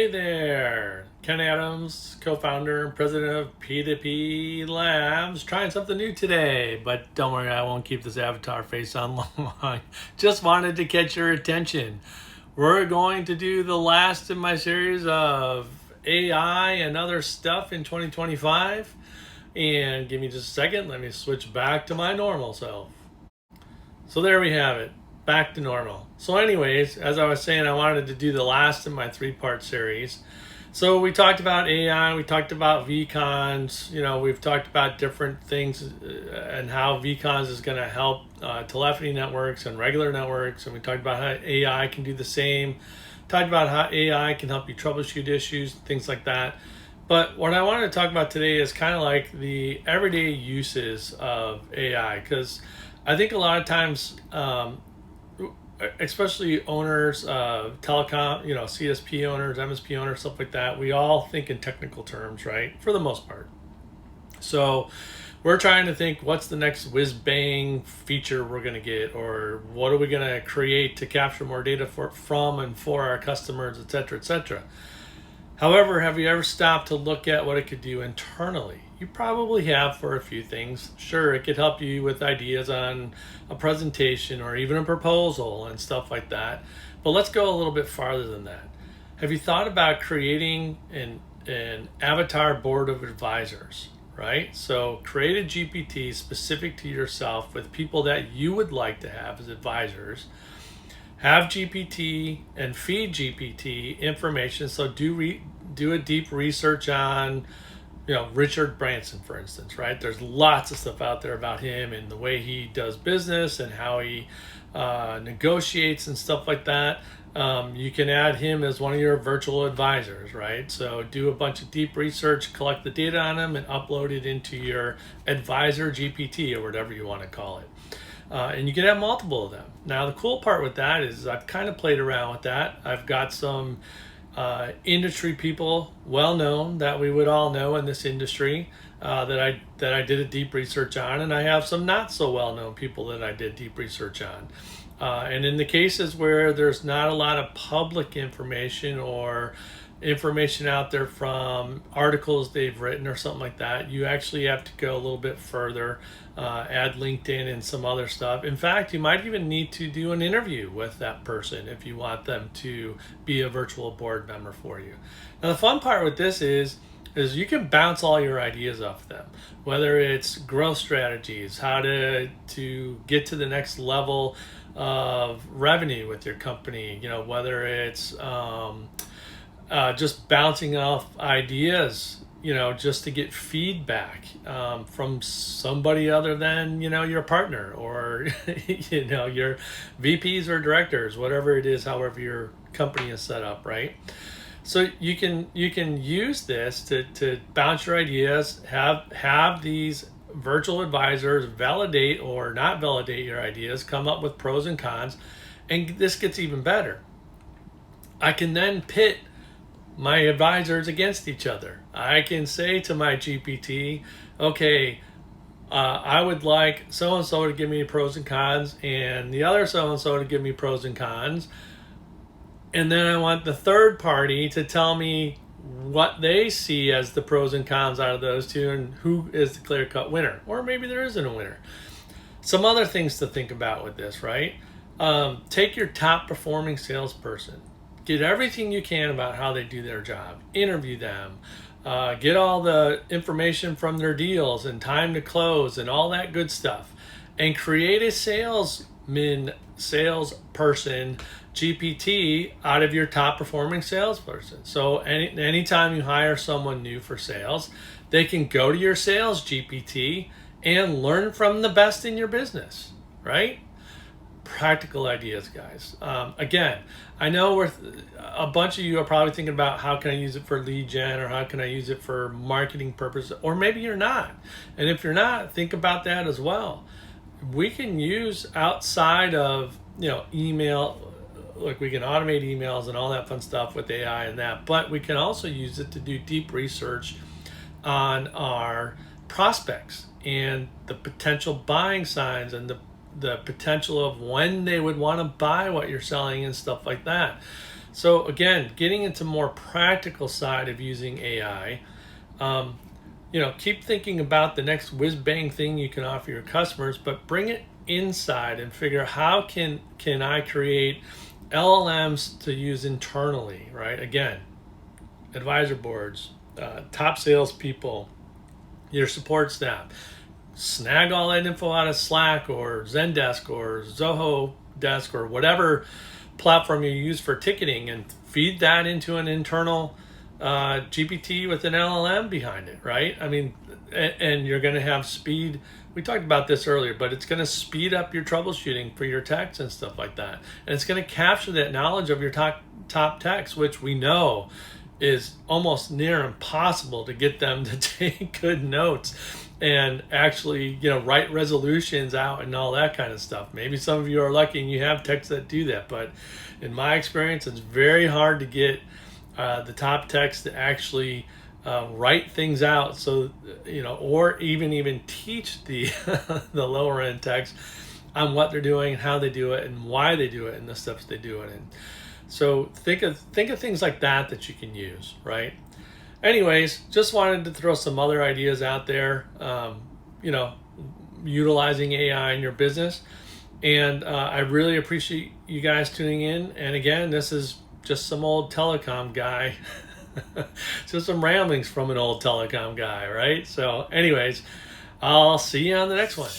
Hey there, Ken Adams, co-founder and president of P2P Labs, trying something new today, but don't worry, I won't keep this avatar face on long. Just wanted to catch your attention. We're going to do the last in my series of AI and other stuff in 2025, and give me just a second, let me switch back to my normal self. So there we have it, back to normal. So anyways, as I was saying, I wanted to do the last in my three-part series. So we talked about AI, we talked about VCons, we've talked about different things and how VCons is going to help telephony networks and regular networks. And we talked about how AI can do the same. Talked about how AI can help you troubleshoot issues, things like that. But what I wanted to talk about today is kind of like the everyday uses of AI, because I think a lot of times, especially owners, telecom, CSP owners, MSP owners, stuff like that, we all think in technical terms, right? For the most part. So we're trying to think, what's the next whiz bang feature we're going to get, or what are we going to create to capture more data from and for our customers, et cetera, et cetera. However, have you ever stopped to look at what it could do internally? You probably have for a few things. Sure, it could help you with ideas on a presentation or even a proposal and stuff like that. But let's go a little bit farther than that. Have you thought about creating an avatar board of advisors, right? So create a GPT specific to yourself with people that you would like to have as advisors. Have GPT and feed GPT information. So do a deep research on, Richard Branson, for instance, right? There's lots of stuff out there about him and the way he does business and how he negotiates and stuff like that. You can add him as one of your virtual advisors, right? So do a bunch of deep research, collect the data on him, and upload it into your advisor GPT or whatever you want to call it. And you can have multiple of them. Now, the cool part with that is I've kind of played around with that. I've got some industry people, well known, that we would all know in this industry, that I did a deep research on, and I have some not so well known people that I did deep research on. And in the cases where there's not a lot of public information or information out there from articles they've written or something like that, you actually have to go a little bit further, add LinkedIn and some other stuff. In fact, you might even need to do an interview with that person if you want them to be a virtual board member for you. Now, the fun part with this is you can bounce all your ideas off them, whether it's growth strategies, how to get to the next level of revenue with your company, whether it's just bouncing off ideas, just to get feedback from somebody other than, your partner or, your VPs or directors, whatever it is, however your company is set up, right? So you can use this to bounce your ideas, have these virtual advisors validate or not validate your ideas, come up with pros and cons, and this gets even better. I can then pit my advisors against each other. I can say to my GPT, okay, I would like so-and-so to give me pros and cons, and the other so-and-so to give me pros and cons. And then I want the third party to tell me what they see as the pros and cons out of those two and who is the clear-cut winner. Or maybe there isn't a winner. Some other things to think about with this, right? Take your top performing salesperson. Get everything you can about how they do their job. Interview them. Get all the information from their deals and time to close and all that good stuff. And create a salesperson GPT out of your top performing salesperson. So anytime you hire someone new for sales, they can go to your sales GPT and learn from the best in your business, right? Practical ideas, guys. Again, I know a bunch of you are probably thinking about how can I use it for lead gen or how can I use it for marketing purposes, or maybe you're not. And if you're not, think about that as well. We can use outside of email, like we can automate emails and all that fun stuff with AI and that, but we can also use it to do deep research on our prospects and the potential buying signs and the potential of when they would want to buy what you're selling and stuff like that. So again, getting into more practical side of using AI, keep thinking about the next whiz bang thing you can offer your customers, but bring it inside and figure how can I create LLMs to use internally, right? Again, advisor boards, top salespeople, your support staff. Snag all that info out of Slack or Zendesk or Zoho Desk or whatever platform you use for ticketing, and feed that into an internal GPT with an LLM behind it, right? I mean, and you're going to have speed. We talked about this earlier, but it's going to speed up your troubleshooting for your techs and stuff like that. And it's going to capture that knowledge of your top techs, which we know is almost near impossible to get them to take good notes and actually, write resolutions out and all that kind of stuff. Maybe some of you are lucky and you have techs that do that, but in my experience, it's very hard to get the top techs to actually write things out. So, or even teach the the lower end techs on what they're doing and how they do it and why they do it and the steps they do it in. So think of things like that you can use, right? Anyways, just wanted to throw some other ideas out there, utilizing AI in your business. And I really appreciate you guys tuning in. And again, this is just some old telecom guy, just some ramblings from an old telecom guy, right? So anyways, I'll see you on the next one.